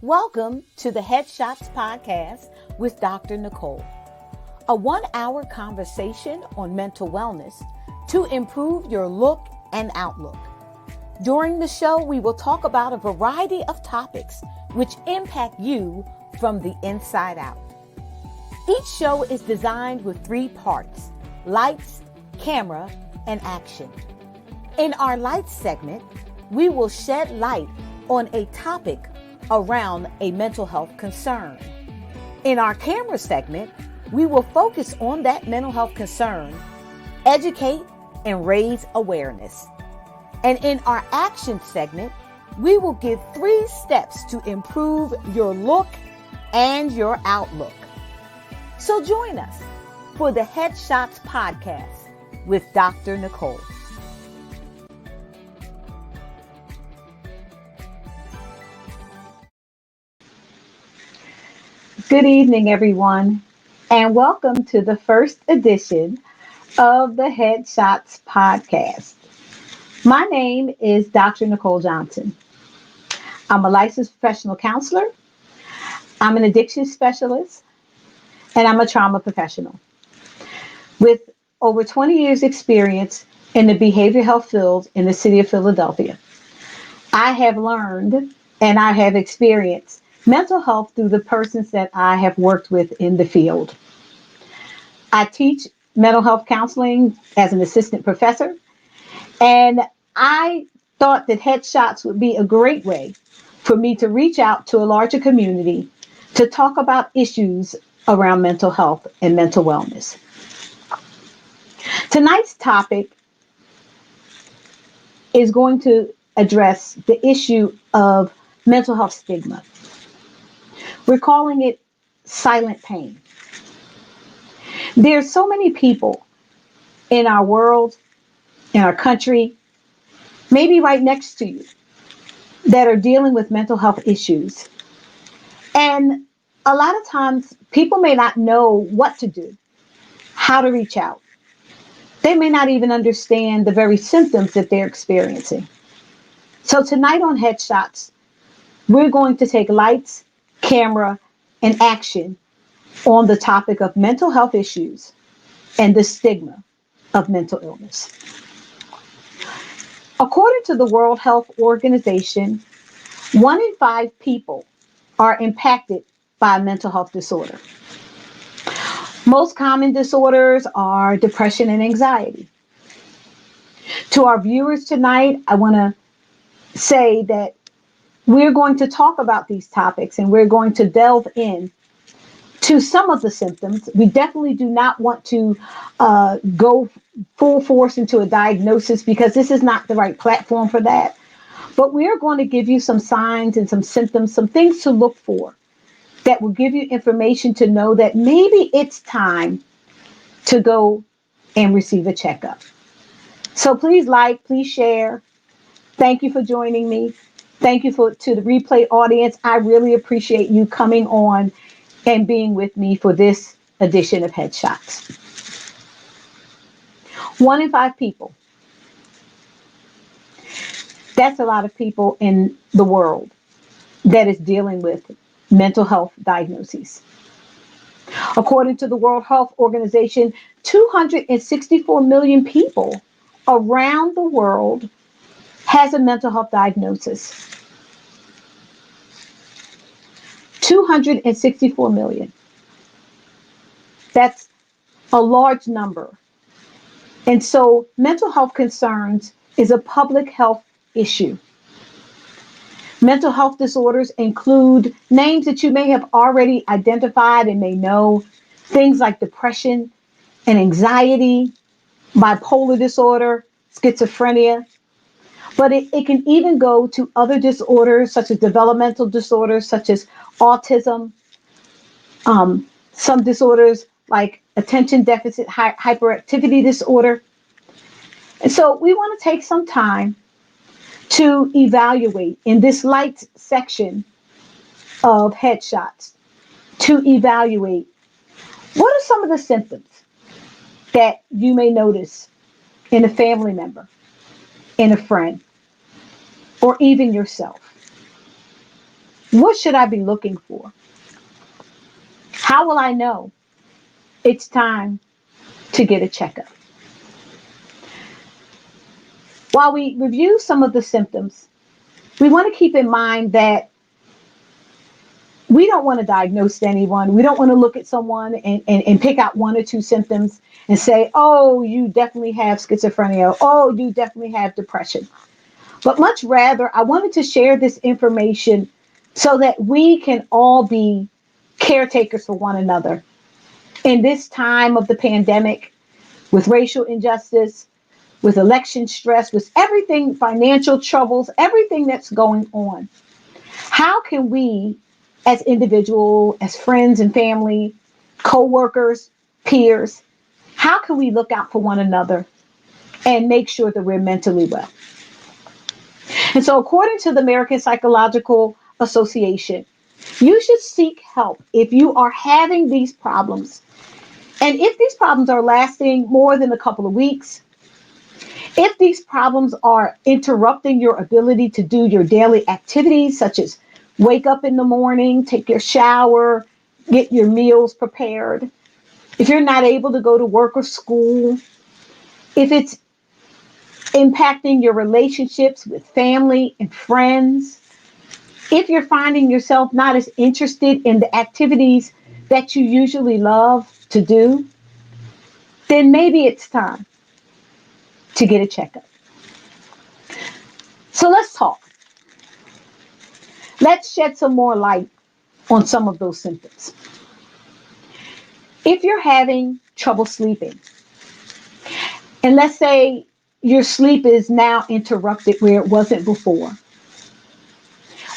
Welcome to the Headshots Podcast with Dr. Nicole, a 1-hour conversation on mental wellness to improve your look and outlook. During the show, we will talk about a variety of topics which impact you from the inside out. Each show is designed with 3 parts: lights, camera, and action. In our lights segment, we will shed light on a topic around a mental health concern. In our camera segment, we will focus on that mental health concern, educate, and raise awareness. And in our action segment, we will give 3 steps to improve your look and your outlook. So join us for the Headshots Podcast with Dr. Nicole. Good evening, everyone, and welcome to the first edition of the Headshots Podcast. My name is Dr. Nicole Johnson. I'm a licensed professional counselor. I'm an addiction specialist, and I'm a trauma professional with over 20 years experience in the behavioral health field in the city of Philadelphia. I have learned and I have experienced mental health through the persons that I have worked with in the field. I teach mental health counseling as an assistant professor, and I thought that Headshots would be a great way for me to reach out to a larger community to talk about issues around mental health and mental wellness. Tonight's topic is going to address the issue of mental health stigma. We're calling it silent pain. There's so many people in our world, in our country, maybe right next to you, that are dealing with mental health issues. And a lot of times people may not know what to do, how to reach out. They may not even understand the very symptoms that they're experiencing. So tonight on Headshots, we're going to take lights, camera, and action on the topic of mental health issues and the stigma of mental illness. According to the World Health Organization, 1 in 5 people are impacted by a mental health disorder. Most common disorders are depression and anxiety. To our viewers tonight, I want to say that we're going to talk about these topics and we're going to delve in to some of the symptoms. We definitely do not want to go full force into a diagnosis because this is not the right platform for that. But we're going to give you some signs and some symptoms, some things to look for that will give you information to know that maybe it's time to go and receive a checkup. So please like, please share. Thank you for joining me. Thank you to the replay audience. I really appreciate you coming on and being with me for this edition of Headshots. 1 in 5 people. That's a lot of people in the world that is dealing with mental health diagnoses. According to the World Health Organization, 264 million people around the world has a mental health diagnosis. 264 million. That's a large number. And so mental health concerns is a public health issue. Mental health disorders include names that you may have already identified and may know, things like depression and anxiety, bipolar disorder, schizophrenia. But it can even go to other disorders such as developmental disorders such as autism, some disorders like attention deficit hyperactivity disorder. And so we want to take some time to evaluate in this light section of Headshots, to evaluate what are some of the symptoms that you may notice in a family member, in a friend, or even yourself. What should I be looking for? How will I know it's time to get a checkup? While we review some of the symptoms, we want to keep in mind that we don't want to diagnose anyone. We don't want to look at someone and pick out one or two symptoms and say, oh, you definitely have schizophrenia. Oh, you definitely have depression. But much rather, I wanted to share this information so that we can all be caretakers for one another. In this time of the pandemic, with racial injustice, with election stress, with everything, financial troubles, everything that's going on, how can we, as individuals, as friends and family, co-workers, peers, how can we look out for one another and make sure that we're mentally well? And so, according to the American Psychological Association, you should seek help if you are having these problems. And if these problems are lasting more than a couple of weeks, if these problems are interrupting your ability to do your daily activities, such as wake up in the morning, take your shower, get your meals prepared, if you're not able to go to work or school, if it's impacting your relationships with family and friends, if you're finding yourself not as interested in the activities that you usually love to do, then maybe it's time to get a checkup. So let's talk. Let's shed some more light on some of those symptoms. If you're having trouble sleeping, and let's say your sleep is now interrupted where it wasn't before,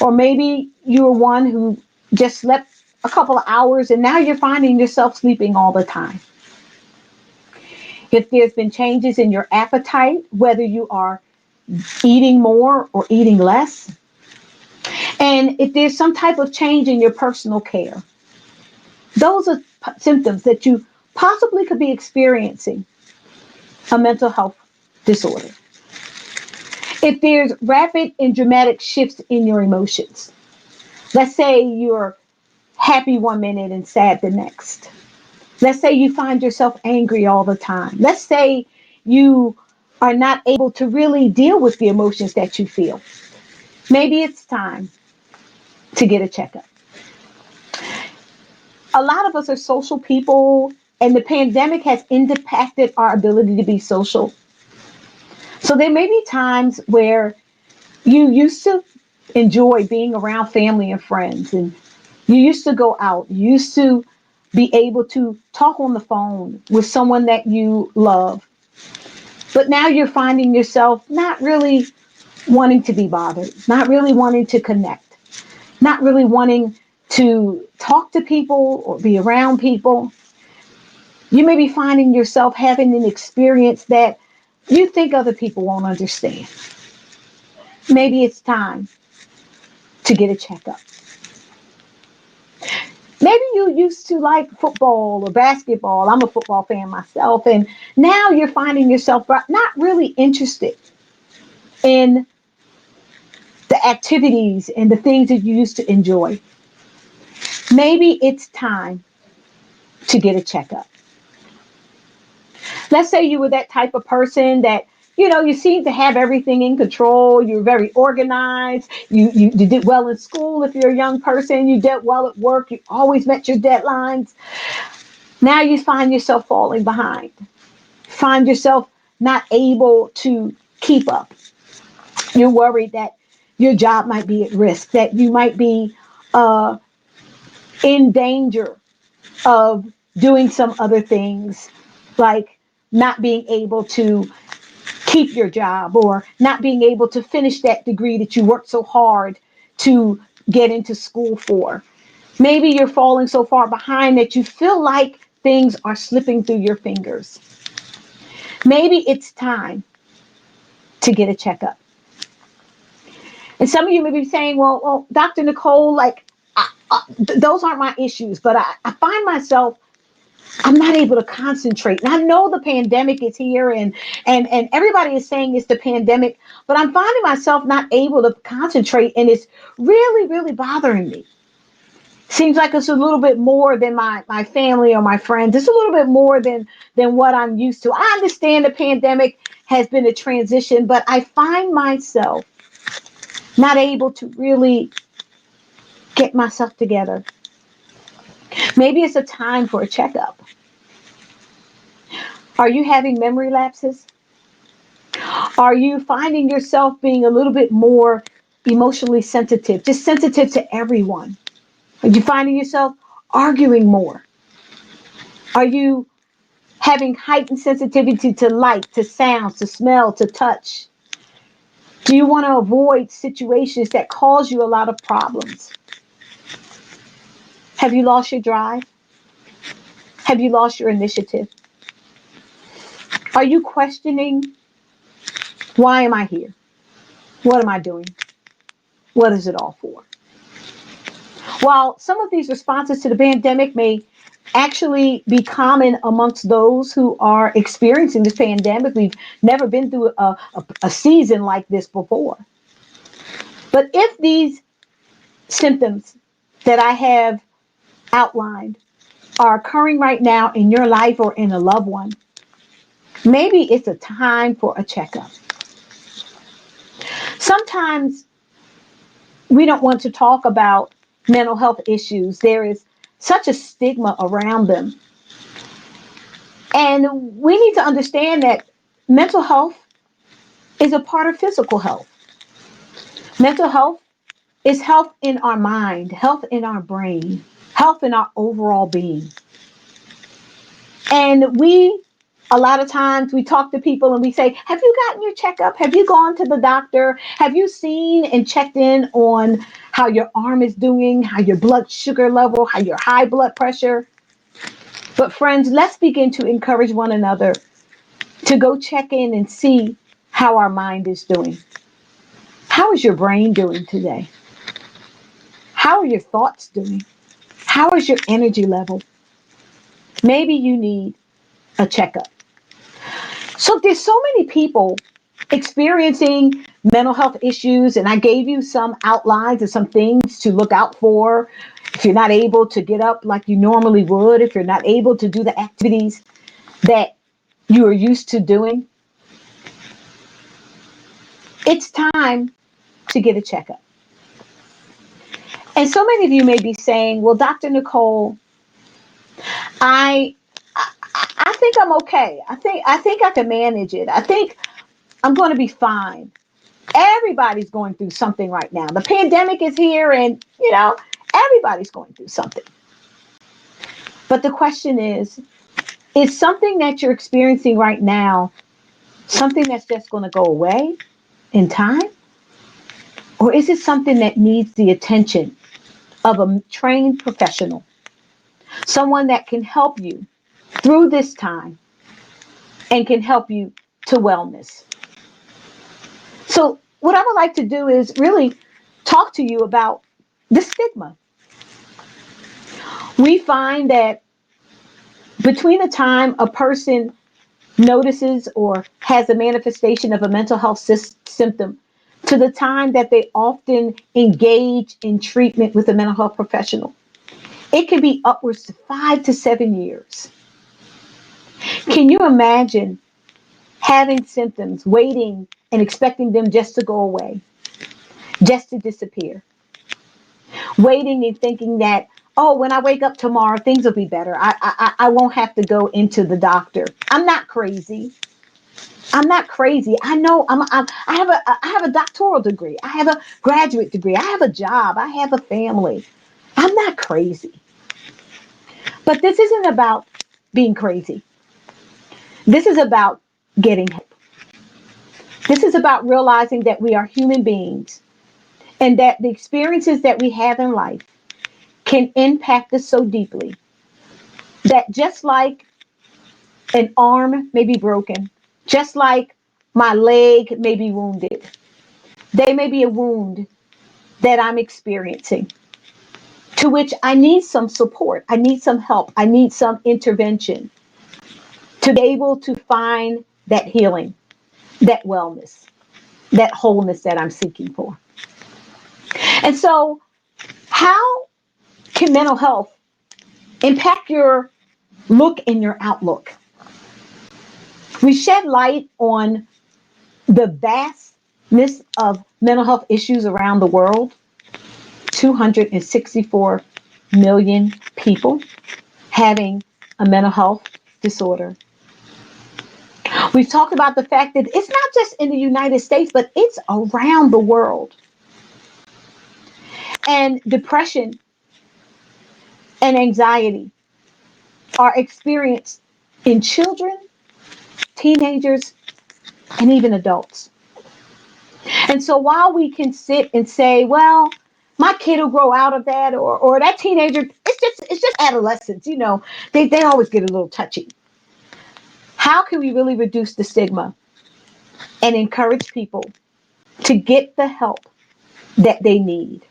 or maybe you were one who just slept a couple of hours and now you're finding yourself sleeping all the time. If there's been changes in your appetite, whether you are eating more or eating less, and if there's some type of change in your personal care, those are symptoms that you possibly could be experiencing a mental health disorder. If there's rapid and dramatic shifts in your emotions, let's say you're happy one minute and sad the next. Let's say you find yourself angry all the time. Let's say you are not able to really deal with the emotions that you feel. Maybe it's time to get a checkup. A lot of us are social people, and the pandemic has impacted our ability to be social. So there may be times where you used to enjoy being around family and friends, and you used to go out, you used to be able to talk on the phone with someone that you love. But now you're finding yourself not really wanting to be bothered, not really wanting to connect, not really wanting to talk to people or be around people. You may be finding yourself having an experience that you think other people won't understand. Maybe it's time to get a checkup. Maybe you used to like football or basketball. I'm a football fan myself. And now you're finding yourself not really interested in the activities and the things that you used to enjoy. Maybe it's time to get a checkup. Let's say you were that type of person that, you seem to have everything in control. You're very organized. You did well in school if you're a young person. You did well at work. You always met your deadlines. Now you find yourself falling behind. Find yourself not able to keep up. You're worried that your job might be at risk, that you might be uh, in danger of doing some other things, like not being able to keep your job or not being able to finish that degree that you worked so hard to get into school for. Maybe you're falling so far behind that you feel like things are slipping through your fingers. Maybe it's time to get a checkup. And some of you may be saying, well, Dr. Nicole, like, those aren't my issues, but I find myself I'm not able to concentrate. And I know the pandemic is here and everybody is saying it's the pandemic, but I'm finding myself not able to concentrate and it's really, really bothering me. Seems like it's a little bit more than my family or my friends. It's a little bit more than what I'm used to. I understand the pandemic has been a transition, but I find myself not able to really get myself together. Maybe it's a time for a checkup. Are you having memory lapses? Are you finding yourself being a little bit more emotionally sensitive, just sensitive to everyone? Are you finding yourself arguing more? Are you having heightened sensitivity to light, to sounds, to smell, to touch? Do you want to avoid situations that cause you a lot of problems? Have you lost your drive? Have you lost your initiative? Are you questioning, why am I here? What am I doing? What is it all for? While some of these responses to the pandemic may actually be common amongst those who are experiencing this pandemic, we've never been through a season like this before. But if these symptoms that I have outlined are occurring right now in your life or in a loved one, maybe it's a time for a checkup. Sometimes we don't want to talk about mental health issues. There is such a stigma around them. And we need to understand that mental health is a part of physical health. Mental health is health in our mind, health in our brain, health in our overall being. And a lot of times we talk to people and we say, have you gotten your checkup? Have you gone to the doctor? Have you seen and checked in on how your arm is doing, how your blood sugar level, how your high blood pressure? But friends, let's begin to encourage one another to go check in and see how our mind is doing. How is your brain doing today? How are your thoughts doing? How is your energy level? Maybe you need a checkup. So there's so many people experiencing mental health issues, and I gave you some outlines and some things to look out for. If you're not able to get up like you normally would, if you're not able to do the activities that you are used to doing, it's time to get a checkup. And so many of you may be saying, well, Dr. Nicole, I I think I'm okay. I think I can manage it. I think I'm going to be fine. Everybody's going through something right now. The pandemic is here and, everybody's going through something. But the question is something that you're experiencing right now something that's just going to go away in time? Or is it something that needs the attention of a trained professional? Someone that can help you through this time and can help you to wellness. So, what I would like to do is really talk to you about the stigma. We find that between the time a person notices or has a manifestation of a mental health symptom to the time that they often engage in treatment with a mental health professional, it can be upwards to 5 to 7 years. Can you imagine having symptoms, waiting and expecting them just to go away, just to disappear? Waiting and thinking that, oh, when I wake up tomorrow, things will be better. I won't have to go into the doctor. I'm not crazy. I'm not crazy. I know I have a doctoral degree. I have a graduate degree. I have a job. I have a family. I'm not crazy. But this isn't about being crazy. This is about getting help. This is about realizing that we are human beings and that the experiences that we have in life can impact us so deeply that just like an arm may be broken, just like my leg may be wounded, they may be a wound that I'm experiencing. to which I need some support. I need some help. I need some intervention to be able to find that healing, that wellness, that wholeness that I'm seeking for. And so, how can mental health impact your look and your outlook? We shed light on the vastness of mental health issues around the world. 264 million people having a mental health disorder. We've talked about the fact that it's not just in the United States, but it's around the world. And depression and anxiety are experienced in children, teenagers, and even adults. And so while we can sit and say, well, my kid will grow out of that, or that teenager, it's just adolescence, they always get a little touchy. How can we really reduce the stigma and encourage people to get the help that they need?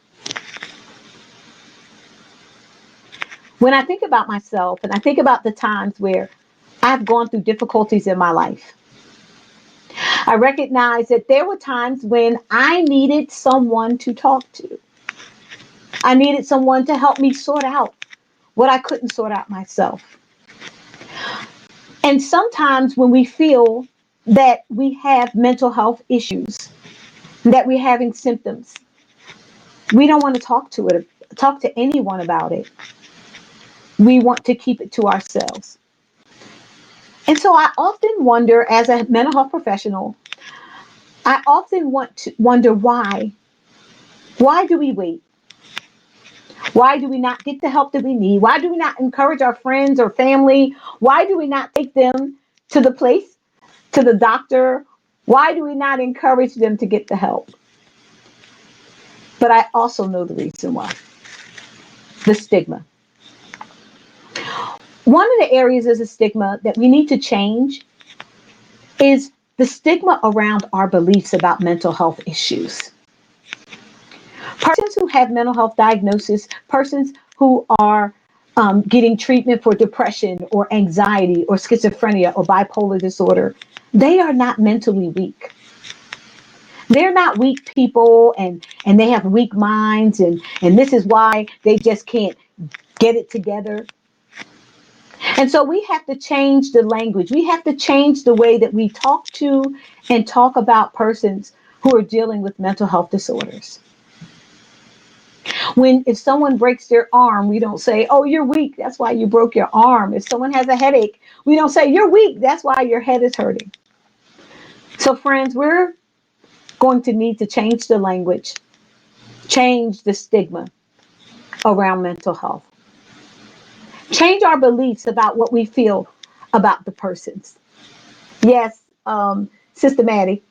When I think about myself and I think about the times where I've gone through difficulties in my life, I recognize that there were times when I needed someone to talk to. I needed someone to help me sort out what I couldn't sort out myself. And sometimes when we feel that we have mental health issues, that we're having symptoms, we don't want to talk to anyone about it. We want to keep it to ourselves. And so I often wonder, as a mental health professional, I often wonder why. Why do we wait? Why do we not get the help that we need? Why do we not encourage our friends or family? Why do we not take them to the place, to the doctor? Why do we not encourage them to get the help? But I also know the reason why. The stigma. One of the areas of the stigma that we need to change is the stigma around our beliefs about mental health issues. Persons who have mental health diagnosis, persons who are getting treatment for depression or anxiety or schizophrenia or bipolar disorder, they are not mentally weak. They're not weak people, and they have weak minds, and this is why they just can't get it together. And so we have to change the language. We have to change the way that we talk to and talk about persons who are dealing with mental health disorders. If someone breaks their arm, we don't say, oh, you're weak, that's why you broke your arm. If someone has a headache, we don't say, you're weak, that's why your head is hurting. So friends, we're going to need to change the language, change the stigma around mental health, change our beliefs about what we feel about the persons. Yes, Sister Maddie,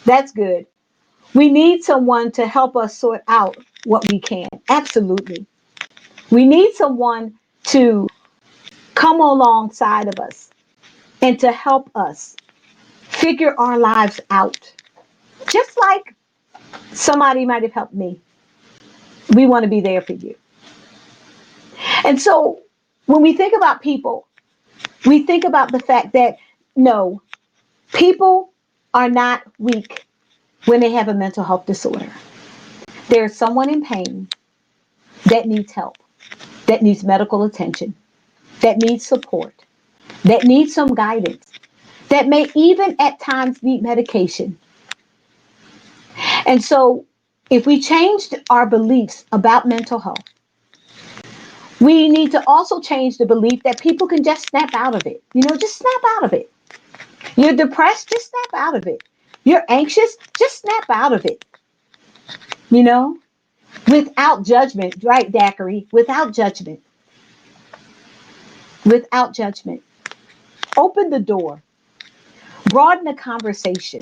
that's good. We need someone to help us sort out what we can. Absolutely. We need someone to come alongside of us and to help us figure our lives out. Just like somebody might have helped me. We want to be there for you. And so when we think about people, we think about the fact that no, people are not weak when they have a mental health disorder. There's someone in pain that needs help, that needs medical attention, that needs support, that needs some guidance, that may even at times need medication. And so if we changed our beliefs about mental health, we need to also change the belief that people can just snap out of it. Just snap out of it. You're depressed, just snap out of it. You're anxious, just snap out of it. Without judgment, right, Daiquiri? Without judgment. Without judgment. Open the door. Broaden the conversation.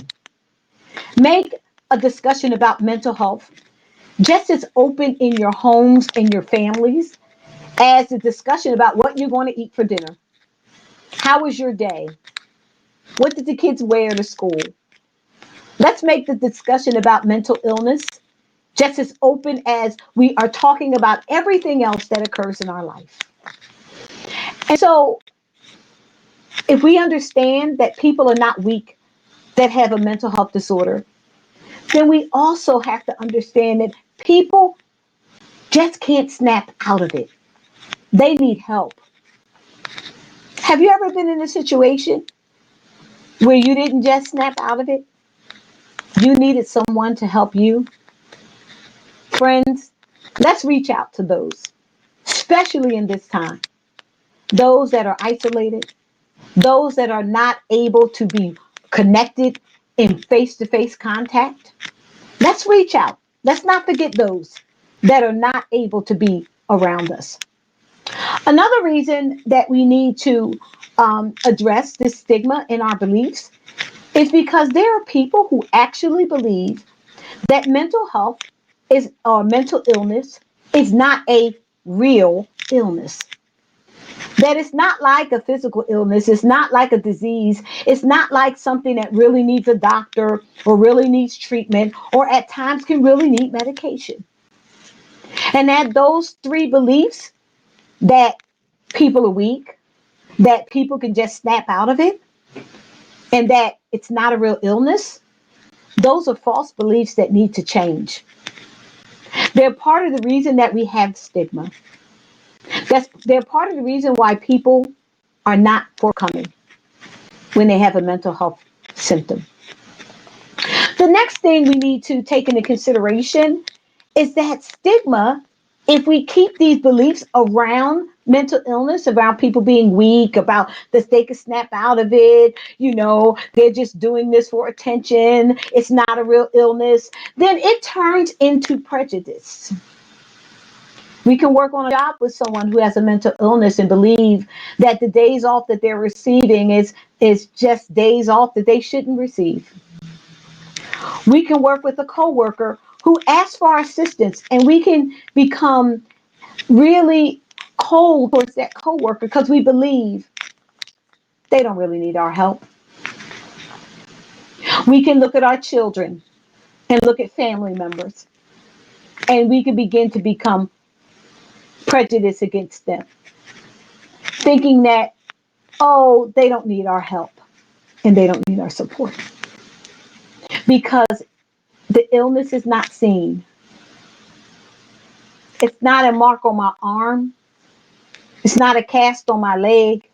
Make a discussion about mental health just as open in your homes and your families as the discussion about what you're going to eat for dinner. How was your day? What did the kids wear to school? Let's make the discussion about mental illness just as open as we are talking about everything else that occurs in our life. And so, if we understand that people are not weak that have a mental health disorder, then we also have to understand that people just can't snap out of it. They need help. Have you ever been in a situation where you didn't just snap out of it? You needed someone to help you? Friends, let's reach out to those, especially in this time. Those that are isolated, those that are not able to be connected in face to face contact. Let's reach out. Let's not forget those that are not able to be around us. Another reason that we need to address this stigma in our beliefs is because there are people who actually believe that mental health is or mental illness is not a real illness. That it's not like a physical illness, it's not like a disease, it's not like something that really needs a doctor or really needs treatment or at times can really need medication. And that those three beliefs, that people are weak, that people can just snap out of it, and that it's not a real illness, those are false beliefs that need to change. They're part of the reason that we have stigma. They're part of the reason why people are not forthcoming when they have a mental health symptom. The next thing we need to take into consideration is that stigma, if we keep these beliefs around mental illness, around people being weak, about that they could snap out of it, they're just doing this for attention, it's not a real illness, then it turns into prejudice. We can work on a job with someone who has a mental illness and believe that the days off that they're receiving is just days off that they shouldn't receive. We can work with a coworker who asks for our assistance, and we can become really cold towards that coworker because we believe they don't really need our help. We can look at our children and look at family members, and we can begin to become prejudiced against them, thinking that, oh, they don't need our help and they don't need our support because the illness is not seen. It's not a mark on my arm. It's not a cast on my leg.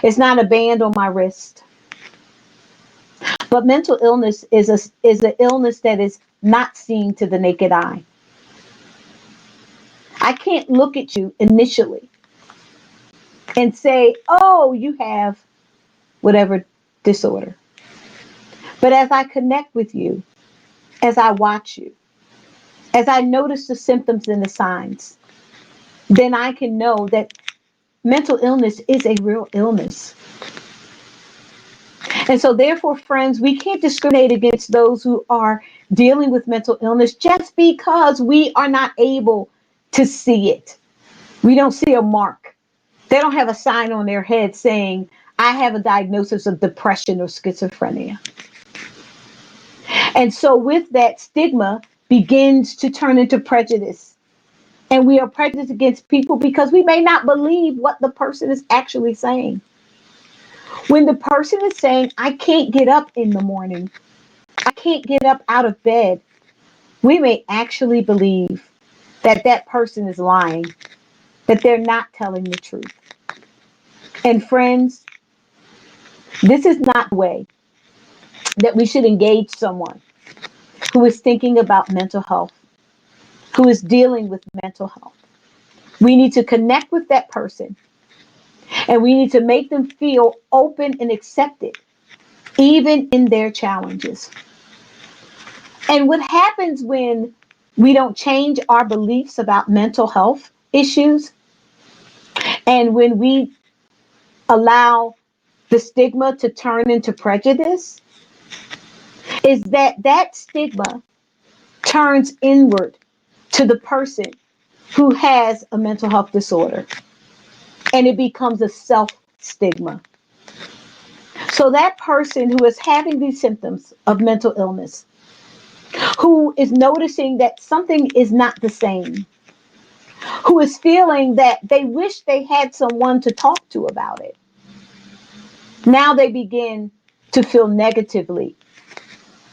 It's not a band on my wrist. But mental illness is an illness that is not seen to the naked eye. I can't look at you initially and say, oh, you have whatever disorder. But as I connect with you, as I watch you, as I notice the symptoms and the signs, then I can know that mental illness is a real illness. And so, therefore, friends, we can't discriminate against those who are dealing with mental illness just because we are not able to see it. We don't see a mark. They don't have a sign on their head saying, I have a diagnosis of depression or schizophrenia. And so, with that, stigma begins to turn into prejudice. And we are prejudiced against people because we may not believe what the person is actually saying. When the person is saying, I can't get up in the morning, I can't get up out of bed, we may actually believe that that person is lying, that they're not telling the truth. And friends, this is not the way that we should engage someone who is thinking about mental health, who is dealing with mental health. We need to connect with that person and we need to make them feel open and accepted, even in their challenges. And what happens when we don't change our beliefs about mental health issues and when we allow the stigma to turn into prejudice is that that stigma turns inward to the person who has a mental health disorder and it becomes a self stigma. So that person who is having these symptoms of mental illness who is noticing that something is not the same, who is feeling that they wish they had someone to talk to about it. Now they begin to feel negatively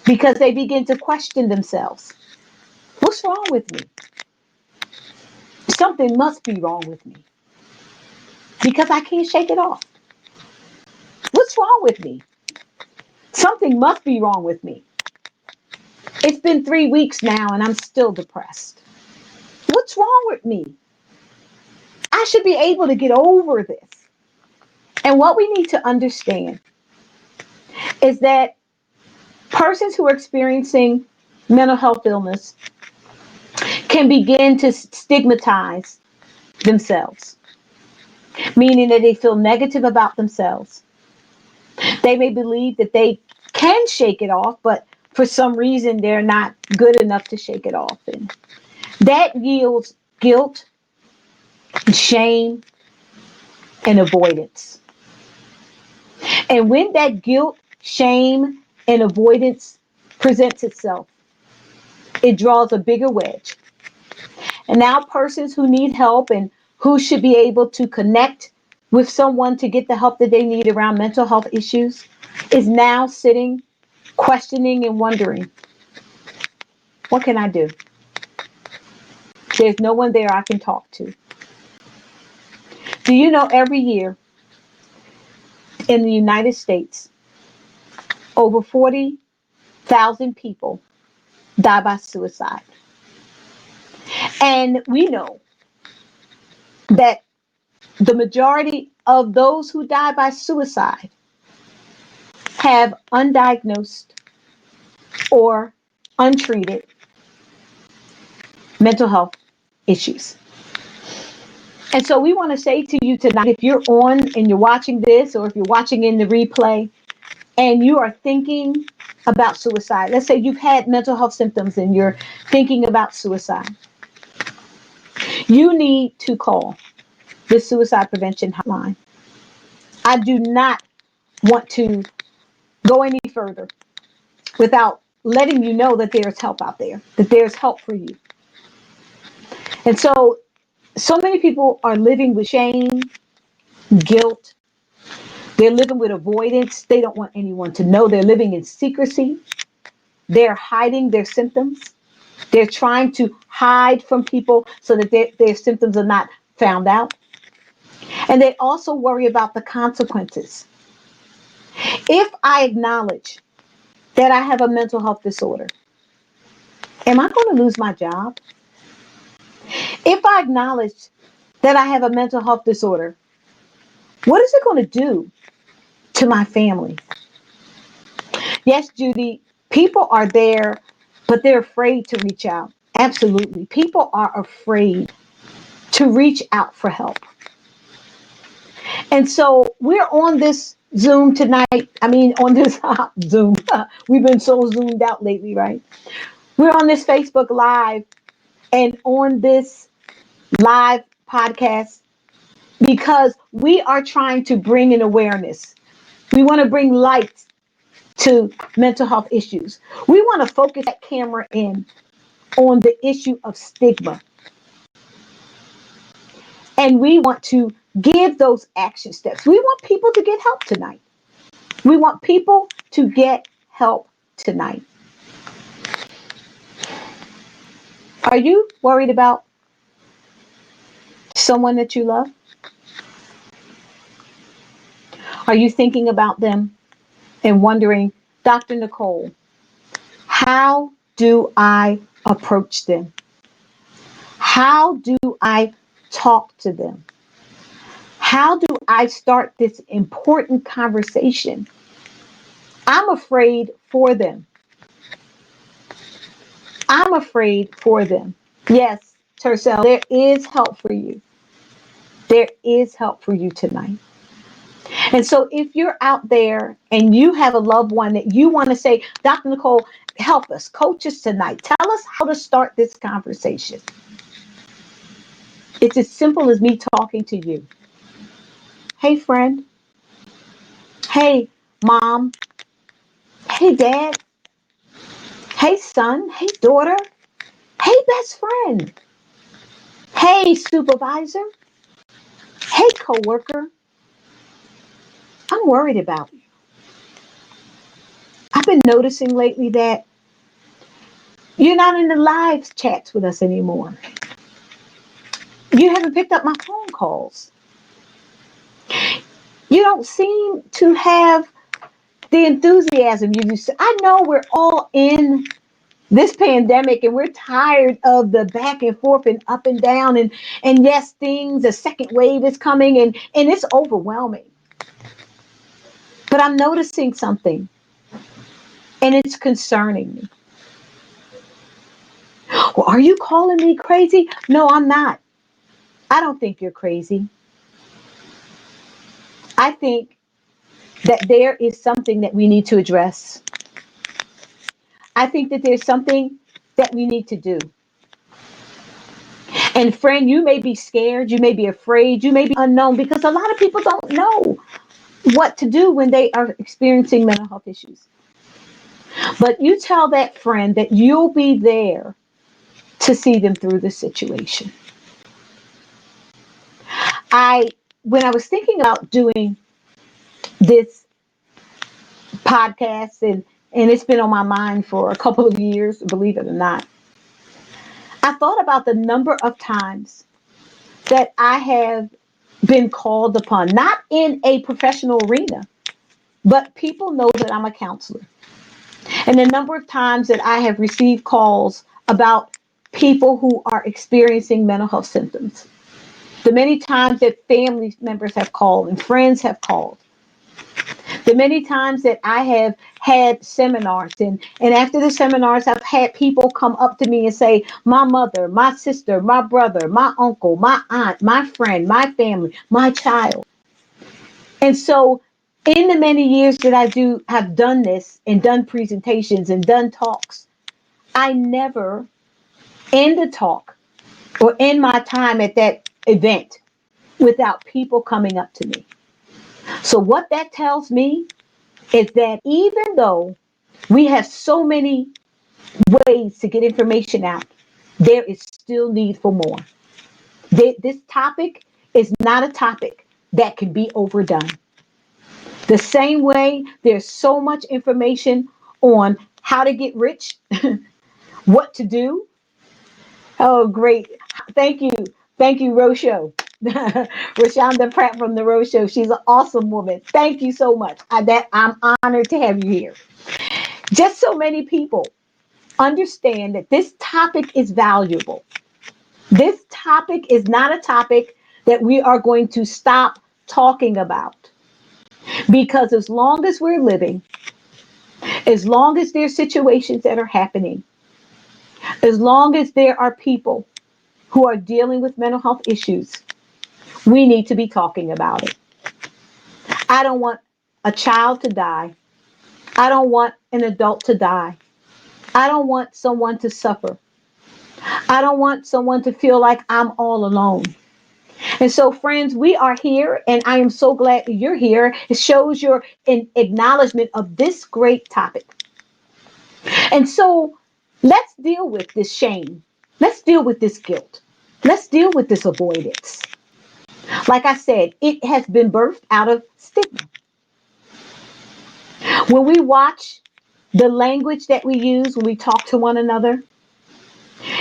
because they begin to question themselves. What's wrong with me? Something must be wrong with me because I can't shake it off. What's wrong with me? Something must be wrong with me. It's been 3 weeks now and I'm still depressed. What's wrong with me? I should be able to get over this. And what we need to understand is that persons who are experiencing mental health illness can begin to stigmatize themselves, meaning that they feel negative about themselves. They may believe that they can shake it off, but for some reason they're not good enough to shake it off. And that yields guilt, shame, and avoidance. And when that guilt, shame, and avoidance presents itself, it draws a bigger wedge. And now persons who need help and who should be able to connect with someone to get the help that they need around mental health issues is now sitting, questioning, and wondering, what can I do? There's no one there I can talk to. Do you know every year in the United States, over 40,000 people die by suicide? And we know that the majority of those who die by suicide have undiagnosed or untreated mental health issues. And so we want to say to you tonight, if you're on and you're watching this, or if you're watching in the replay and you are thinking about suicide, let's say you've had mental health symptoms and you're thinking about suicide, you need to call the suicide prevention hotline. I do not want to go any further without letting you know that there's help out there, that there's help for you. And so many people are living with shame, guilt. They're living with avoidance. They don't want anyone to know. They're living in secrecy. They're hiding their symptoms. They're trying to hide from people so that their symptoms are not found out. And they also worry about the consequences. If I acknowledge that I have a mental health disorder, am I going to lose my job? If I acknowledge that I have a mental health disorder, what is it going to do to my family? Yes, Judy, people are there, but they're afraid to reach out. Absolutely. People are afraid to reach out for help. And so we're on this Zoom tonight. I mean, on this Zoom. We've been so zoomed out lately, right? We're on this Facebook Live and on this live podcast because we are trying to bring an awareness. We want to bring light to mental health issues. We want to focus that camera in on the issue of stigma. And we want to give those action steps. We want people to get help tonight. We want people to get help tonight. Are you worried about someone that you love? Are you thinking about them and wondering, Dr. Nicole, how do I approach them? How do I talk to them? How do I start this important conversation? I'm afraid for them. I'm afraid for them. Yes, Tercel, there is help for you. There is help for you tonight. And so if you're out there and you have a loved one that you want to say, Dr. Nicole, help us, coach us tonight. Tell us how to start this conversation. It's as simple as me talking to you. Hey, friend. Hey, mom. Hey, dad. Hey, son. Hey, daughter. Hey, best friend. Hey, supervisor. Hey, coworker. I'm worried about you. I've been noticing lately that you're not in the live chats with us anymore. You haven't picked up my phone calls. You don't seem to have the enthusiasm you used to. I know we're all in this pandemic and we're tired of the back and forth and up and down and yes, things, a second wave is coming and it's overwhelming. But I'm noticing something and it's concerning me. Well, are you calling me crazy? No, I'm not. I don't think you're crazy. I think that there is something that we need to address. I think that there's something that we need to do. And friend, you may be scared, you may be afraid, you may be unknown because a lot of people don't know what to do when they are experiencing mental health issues. But you tell that friend that you'll be there to see them through the situation. I when I was thinking about doing this podcast and it's been on my mind for a couple of years, believe it or not. I thought about the number of times that I have been called upon, not in a professional arena, but people know that I'm a counselor. And the number of times that I have received calls about people who are experiencing mental health symptoms. The many times that family members have called and friends have called. The many times that I have had seminars and after the seminars, I've had people come up to me and say, my mother, my sister, my brother, my uncle, my aunt, my friend, my family, my child. And so in the many years that I do have done this and done presentations and done talks, I never end the talk or end my time at that event without people coming up to me. So what that tells me is that even though we have so many ways to get information out, there is still need for more. This topic is not a topic that can be overdone. The same way there's so much information on how to get rich, what to do. Oh, great. Thank you. Thank you, Rosho. Rashonda Pratt from the Rosho. She's an awesome woman. Thank you so much. I'm honored to have you here. Just so many people understand that this topic is valuable. This topic is not a topic that we are going to stop talking about because as long as we're living, as long as there's situations that are happening, as long as there are people who are dealing with mental health issues, we need to be talking about it. I don't want a child to die. I don't want an adult to die. I don't want someone to suffer. I don't want someone to feel like I'm all alone. And so, friends, we are here, and I am so glad that you're here. It shows your acknowledgement of this great topic. And so, let's deal with this shame. Let's deal with this guilt. Let's deal with this avoidance. Like I said, it has been birthed out of stigma. When we watch the language that we use when we talk to one another,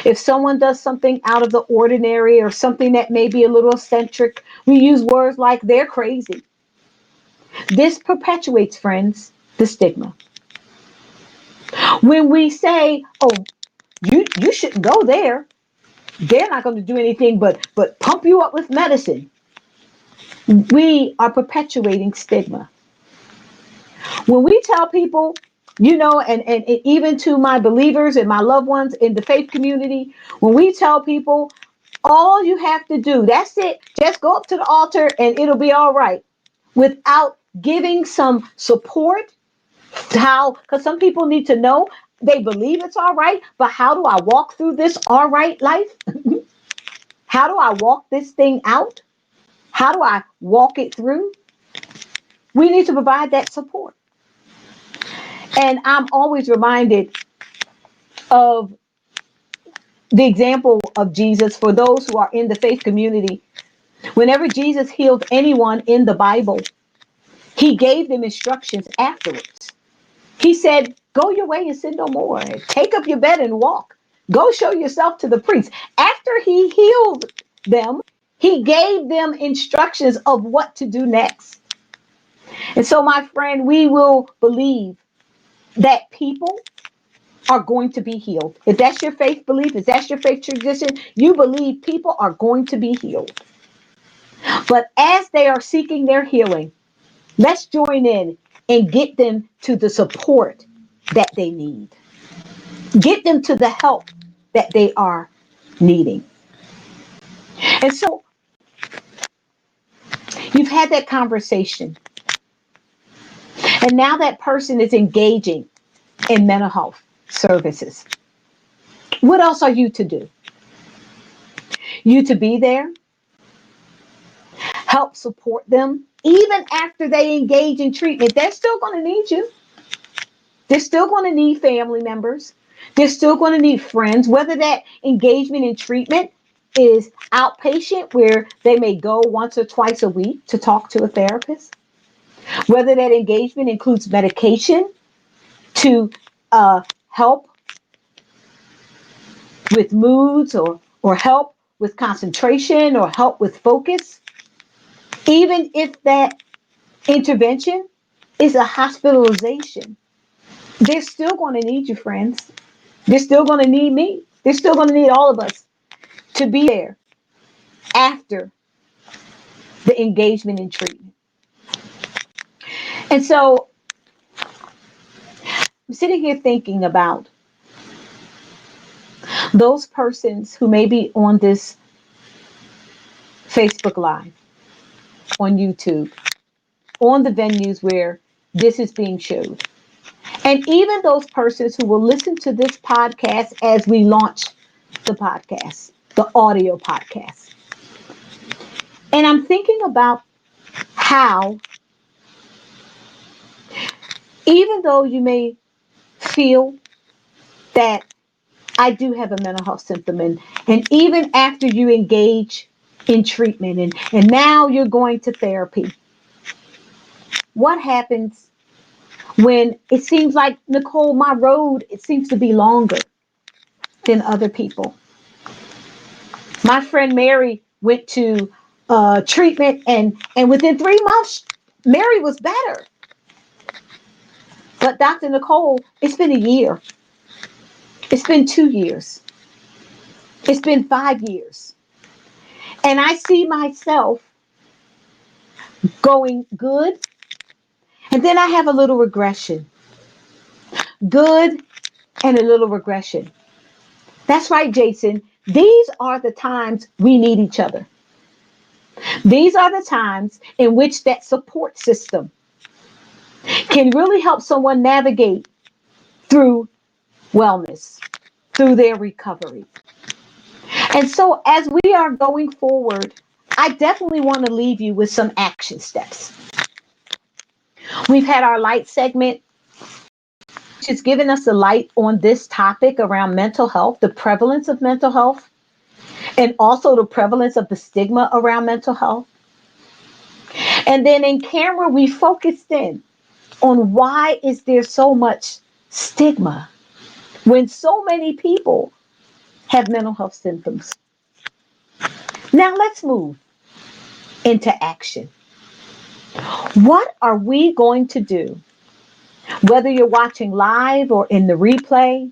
if someone does something out of the ordinary or something that may be a little eccentric, we use words like they're crazy. This perpetuates, friends, the stigma. When we say, oh, you shouldn't go there, they're not going to do anything but pump you up with medicine. We are perpetuating stigma. When we tell people, and even to my believers and my loved ones in the faith community, when we tell people, all you have to do, that's it, just go up to the altar and it'll be all right, without giving some support, how, because some people need to know they believe it's all right, but how do I walk through this all right life? How do I walk this thing out? How do I walk it through? We need to provide that support. And I'm always reminded of the example of Jesus for those who are in the faith community. Whenever Jesus healed anyone in the Bible, he gave them instructions afterwards. He said, go your way and sin no more. Take up your bed and walk. Go show yourself to the priest. After he healed them, he gave them instructions of what to do next. And so, my friend, we will believe that people are going to be healed. If that's your faith belief, if that's your faith tradition, you believe people are going to be healed. But as they are seeking their healing, let's join in and get them to the support that they need. Get them to the help that they are needing. And so you've had that conversation, and now that person is engaging in mental health services. What else are you to do? You to be there, help support them. Even after they engage in treatment, they're still going to need you. They're still going to need family members. They're still going to need friends, whether that engagement in treatment is outpatient, where they may go once or twice a week to talk to a therapist, whether that engagement includes medication to help with moods or help with concentration or help with focus. Even if that intervention is a hospitalization, they're still going to need you, friends. They're still going to need me. They're still going to need all of us to be there after the engagement in treatment. And so I'm sitting here thinking about those persons who may be on this Facebook Live, on YouTube, on the venues where this is being showed. And even those persons who will listen to this podcast as we launch the podcast, the audio podcast. And I'm thinking about how, even though you may feel that I do have a mental health symptom, and even after you engage in treatment and now you're going to therapy, what happens when it seems like, Nicole, my road, it seems to be longer than other people? My friend Mary went to treatment, and within 3 months, Mary was better. But Dr. Nicole, it's been a year. It's been 2 years. It's been 5 years. And I see myself going good, and then I have a little regression. Good and a little regression. That's right, Jason. These are the times we need each other. These are the times in which that support system can really help someone navigate through wellness, through their recovery. And so, as we are going forward, I definitely want to leave you with some action steps. We've had our light segment, which has given us a light on this topic around mental health, the prevalence of mental health, and also the prevalence of the stigma around mental health. And then in camera, we focused in on why is there so much stigma when so many people have mental health symptoms. Now let's move into action. What are we going to do? Whether you're watching live or in the replay,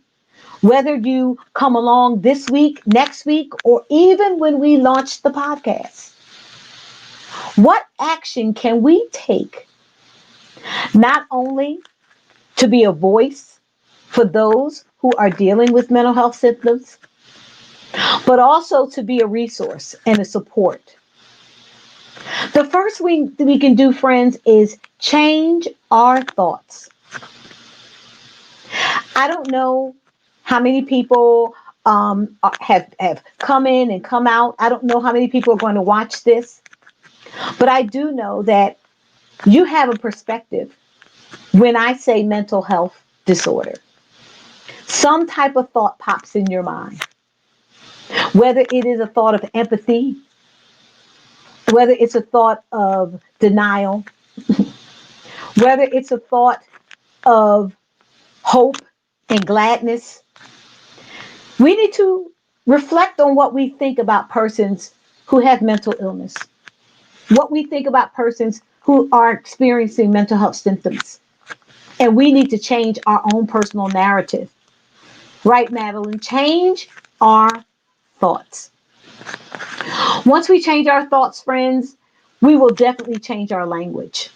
whether you come along this week, next week, or even when we launch the podcast, what action can we take not only to be a voice for those who are dealing with mental health symptoms, but also to be a resource and a support? The first thing we can do, friends, is change our thoughts. I don't know how many people have come in and come out. I don't know how many people are going to watch this, but I do know that you have a perspective when I say mental health disorder. some type of thought pops in your mind, whether it is a thought of empathy, whether it's a thought of denial, whether it's a thought of hope and gladness. We need to reflect on what we think about persons who have mental illness, what we think about persons who are experiencing mental health symptoms. And we need to change our own personal narrative. Right, Madeline? Change our thoughts. Once we change our thoughts, friends, we will definitely change our language.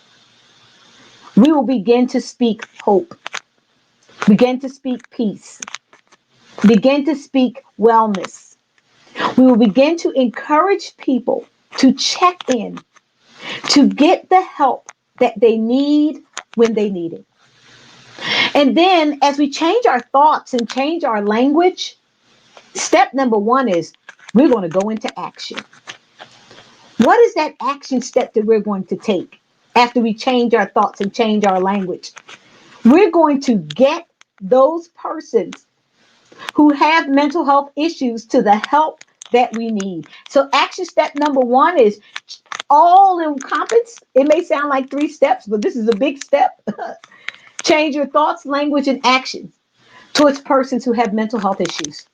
We will begin to speak hope, begin to speak peace, begin to speak wellness. We will begin to encourage people to check in, to get the help that they need when they need it. And then as we change our thoughts and change our language, step number one is we're going to go into action. What is that action step that we're going to take after we change our thoughts and change our language? We're going to get those persons who have mental health issues to the help that we need. So action step number one is all encompass. It may sound like 3 steps, but this is a big step. Change your thoughts, language, and actions towards persons who have mental health issues.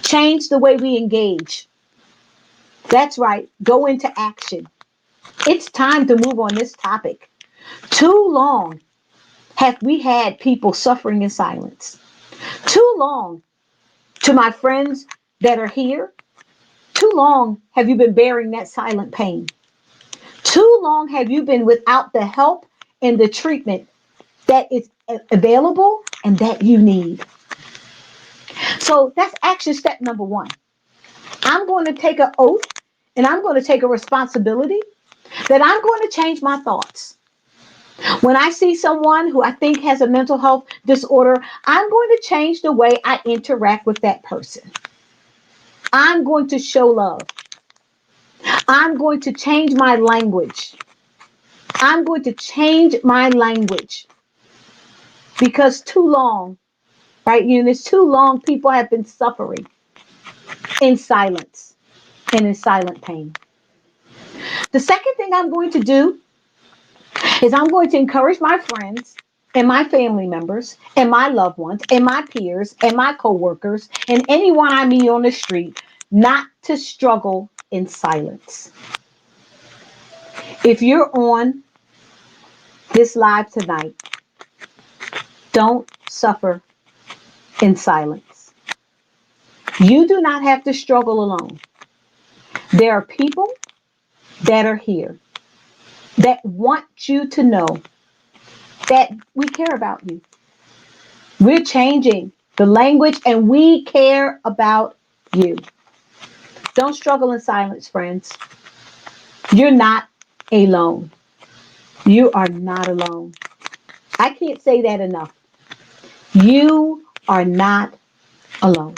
Change the way we engage. That's right. Go into action. It's time to move on this topic. Too long have we had people suffering in silence. Too long, to my friends that are here, too long have you been bearing that silent pain. Too long have you been without the help and the treatment that is available and that you need. So that's action step number one. I'm going to take an oath and I'm going to take a responsibility that I'm going to change my thoughts. When I see someone who I think has a mental health disorder, I'm going to change the way I interact with that person. I'm going to show love. I'm going to change my language. I'm going to change my language because too long, right, Eunice, too long people have been suffering in silence and in silent pain. The second thing I'm going to do is I'm going to encourage my friends and my family members and my loved ones and my peers and my coworkers and anyone I meet on the street not to struggle in silence. If you're on this live tonight, don't suffer in silence. You do not have to struggle alone. There are people that are here that want you to know that we care about you. We're changing the language and we care about you. Don't struggle in silence, friends. You're not alone. You are not alone. I can't say that enough. You are not alone.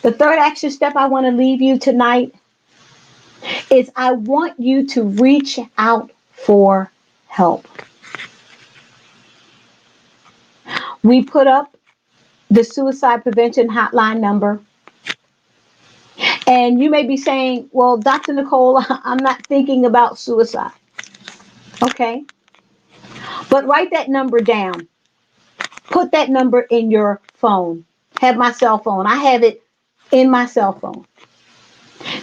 The third action step I want to leave you tonight is I want you to reach out for help. We put up the suicide prevention hotline number. And you may be saying, well, Dr. Nicole, I'm not thinking about suicide. Okay. But write that number down. Put that number in your phone. Have my cell phone. I have it in my cell phone.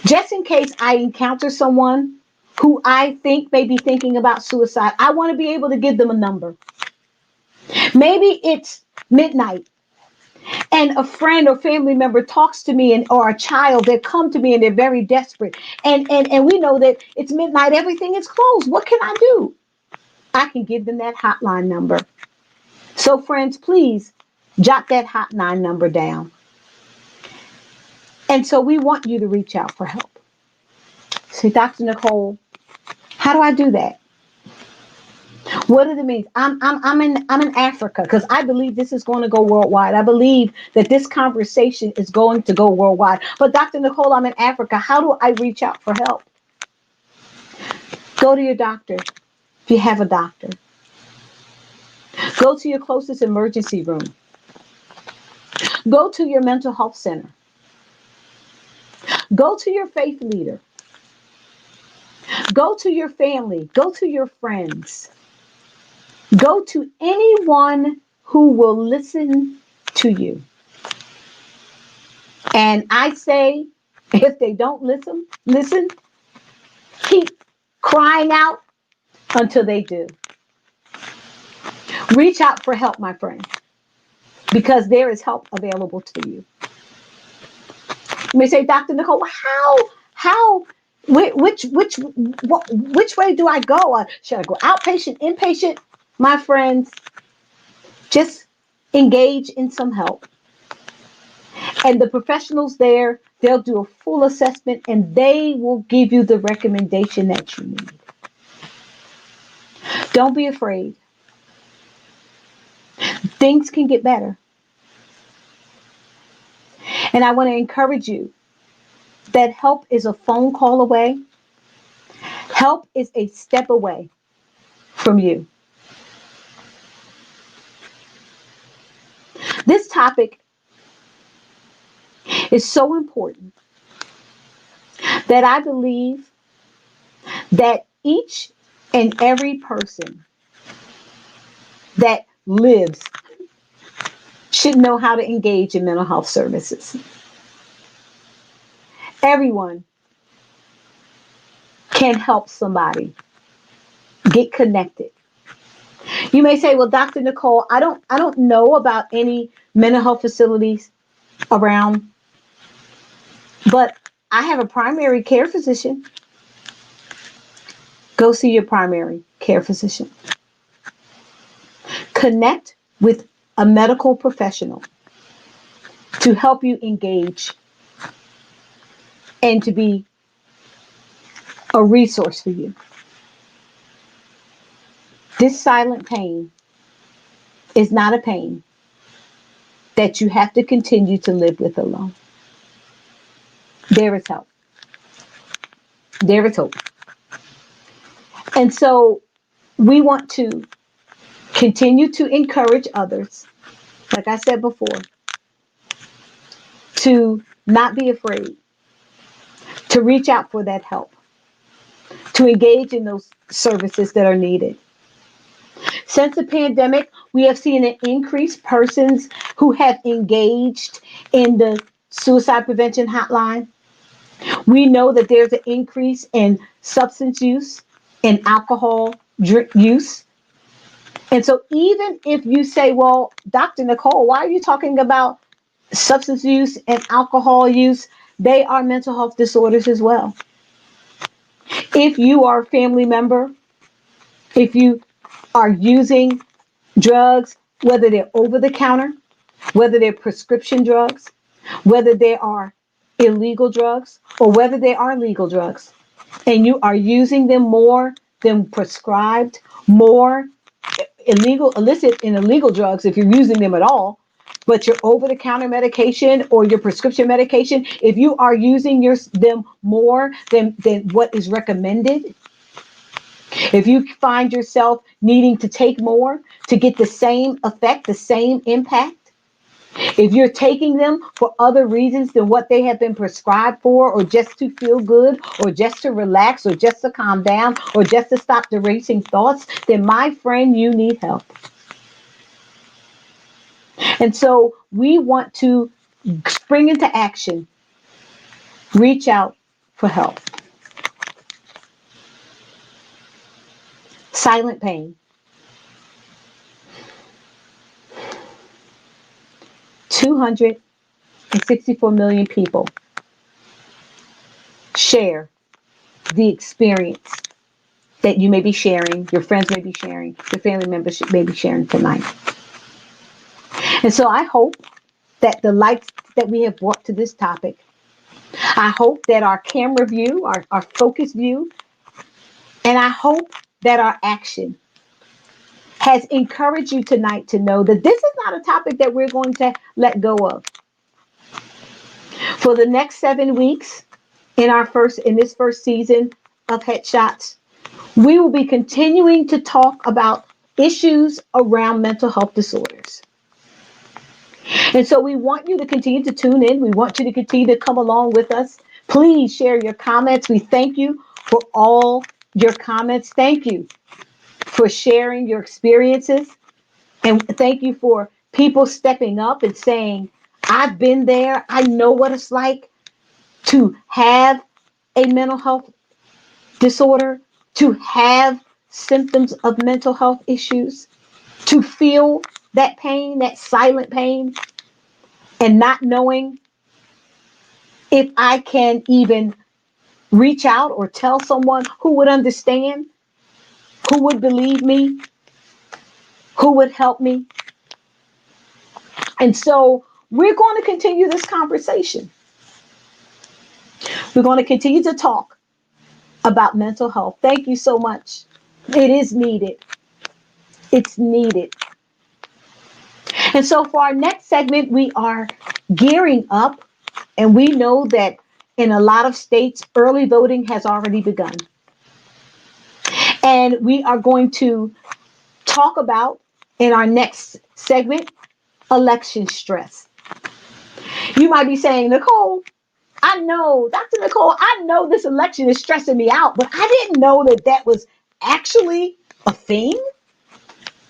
Just in case I encounter someone who I think may be thinking about suicide, I want to be able to give them a number. Maybe it's midnight and a friend or family member talks to me or a child, they come to me and they're very desperate. And we know that it's midnight, everything is closed. What can I do? I can give them that hotline number. So friends, please jot that hotline number down. And so we want you to reach out for help. Say, Dr. Nicole, how do I do that? What does it mean? I'm in Africa because I believe this is going to go worldwide. I believe that this conversation is going to go worldwide. But Dr. Nicole, I'm in Africa. How do I reach out for help? Go to your doctor if you have a doctor. Go to your closest emergency room. Go to your mental health center. Go to your faith leader. Go to your family. Go to your friends. Go to anyone who will listen to you. And I say, if they don't listen, keep crying out until they do. Reach out for help, my friend, because there is help available to you. You may say, Dr. Nicole, how, which way do I go? Should I go outpatient, inpatient? My friends, just engage in some help. And the professionals there, they'll do a full assessment and they will give you the recommendation that you need. Don't be afraid. Things can get better. And I want to encourage you that help is a phone call away. Help is a step away from you. This topic is so important that I believe that each and every person that lives should know how to engage in mental health services. Everyone can help somebody get connected. You may say, well, Dr. Nicole, I don't know about any mental health facilities around, but I have a primary care physician. Go see your primary care physician. Connect with a medical professional to help you engage and to be a resource for you. This silent pain is not a pain that you have to continue to live with alone. There is help. There is hope. And so we want to continue to encourage others, like I said before, to not be afraid, to reach out for that help, to engage in those services that are needed. Since the pandemic, we have seen an increase persons who have engaged in the suicide prevention hotline. We know that there's an increase in substance use and alcohol drink use. And so even if you say, well, Dr. Nicole, why are you talking about substance use and alcohol use? They are mental health disorders as well. If you are a family member, if you are using drugs, whether they're over the counter, whether they're prescription drugs, whether they are illegal drugs, or whether they are legal drugs, and you are using them more than prescribed, more illegal, illicit and illegal drugs, if you're using them at all, but your over-the-counter medication or your prescription medication, if you are using them more than what is recommended, if you find yourself needing to take more to get the same effect, the same impact, if you're taking them for other reasons than what they have been prescribed for, or just to feel good, or just to relax, or just to calm down, or just to stop the racing thoughts, then my friend, you need help. And so we want to spring into action, reach out for help. Silent pain. 264 million people share the experience that you may be sharing, your friends may be sharing, your family members may be sharing tonight. And so I hope that the lights that we have brought to this topic, I hope that our camera view, our focus view, and I hope that our action has encouraged you tonight to know that this is not a topic that we're going to let go of. For the next 7 weeks in this first season of Headshots, we will be continuing to talk about issues around mental health disorders. And so we want you to continue to tune in. We want you to continue to come along with us. Please share your comments. We thank you for all your comments. Thank you for sharing your experiences. And thank you for people stepping up and saying, I've been there. I know what it's like to have a mental health disorder, to have symptoms of mental health issues, to feel that pain, that silent pain, and not knowing if I can even reach out or tell someone who would understand, who would believe me, who would help me. And so we're going to continue this conversation. We're going to continue to talk about mental health. Thank you so much. It is needed. It's needed. And so for our next segment, we are gearing up, and we know that in a lot of states, early voting has already begun. And we are going to talk about in our next segment election stress. You might be saying, Nicole, I know, Dr. Nicole, I know this election is stressing me out, but I didn't know that that was actually a thing.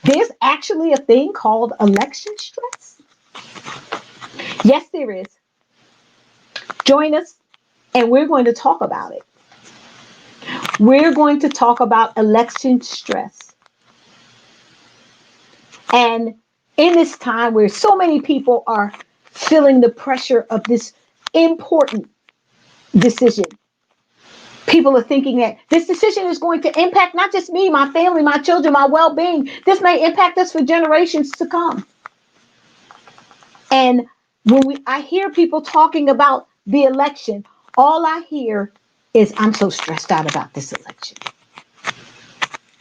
There's actually a thing called election stress. Yes, there is. Join us, and we're going to talk about it. We're going to talk about election stress. And in this time where so many people are feeling the pressure of this important decision, people are thinking that this decision is going to impact not just me, my family, my children, my well-being. This may impact us for generations to come. And when I hear people talking about the election, all I hear is, I'm so stressed out about this election.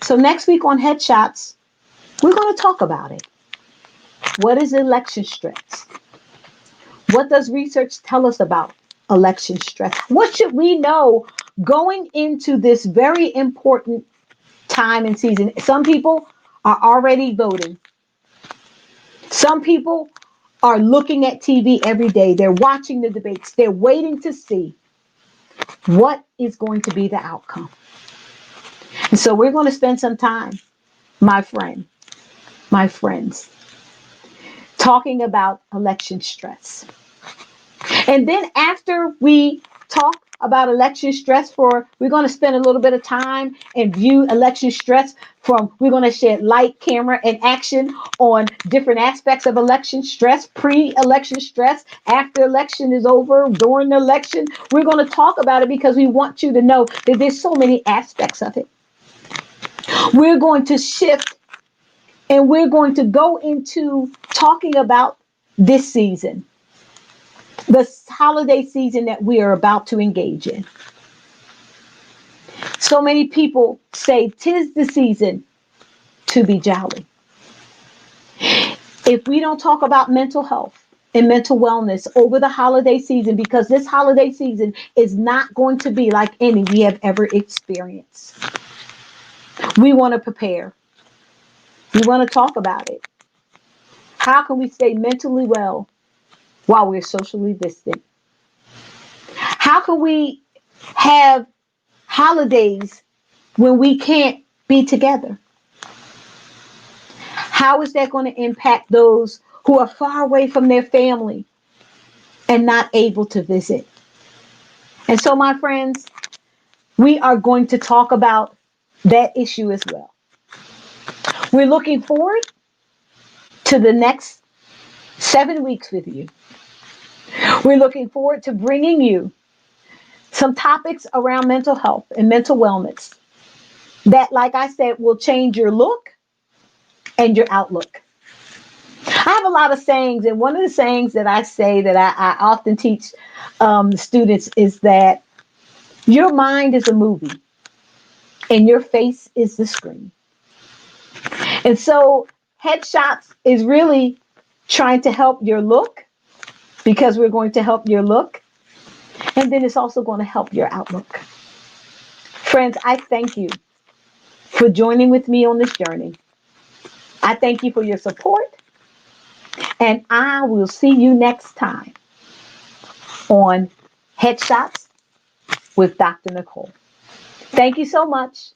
So next week on Headshots, we're going to talk about it. What is election stress? What does research tell us about election stress? What should we know going into this very important time and season? Some people are already voting. Some people are looking at TV every day. They're watching the debates. They're waiting to see what is going to be the outcome. And so we're going to spend some time, my friends, talking about election stress. And then after we talk about election stress we're going to spend a little bit of time and view election stress we're going to shed light, camera, and action on different aspects of election stress, pre-election stress, after election is over, during the election. We're going to talk about it because we want you to know that there's so many aspects of it. We're going to shift and we're going to go into talking about this season, the holiday season that we are about to engage in. So many people say 'tis the season to be jolly. If we don't talk about mental health and mental wellness over the holiday season, because this holiday season is not going to be like any we have ever experienced. We want to prepare. We want to talk about it. How can we stay mentally well while we're socially distant? How can we have holidays when we can't be together? How is that going to impact those who are far away from their family and not able to visit? And so, my friends, we are going to talk about that issue as well. We're looking forward to the next 7 weeks with you. We're looking forward to bringing you some topics around mental health and mental wellness that, like I said, will change your look and your outlook. I have a lot of sayings, and one of the sayings that I say that I often teach students is that your mind is a movie and your face is the screen. And so Headshots is really trying to help your look, because we're going to help your look, and then it's also going to help your outlook. Friends, I thank you for joining with me on this journey. I thank you for your support, and I will see you next time on Headshots with Dr. Nicole. Thank you so much.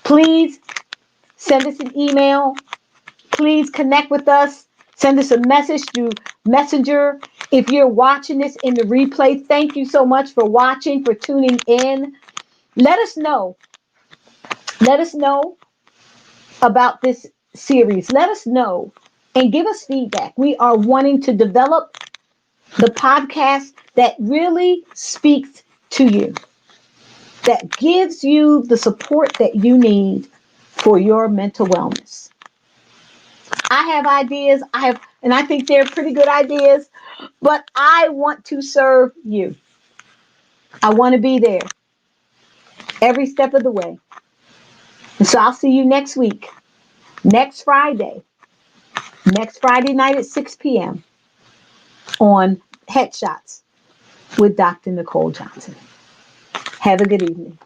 Please send us an email. Please connect with us. Send us a message through Messenger. If you're watching this in the replay, thank you so much for watching, for tuning in. Let us know. Let us know about this series. Let us know and give us feedback. We are wanting to develop the podcast that really speaks to you, that gives you the support that you need for your mental wellness. I have ideas. And I think they're pretty good ideas, but I want to serve you. I want to be there every step of the way. And so I'll see you next week, next Friday night at 6 p.m. on Headshots with Dr. Nicole Johnson. Have a good evening.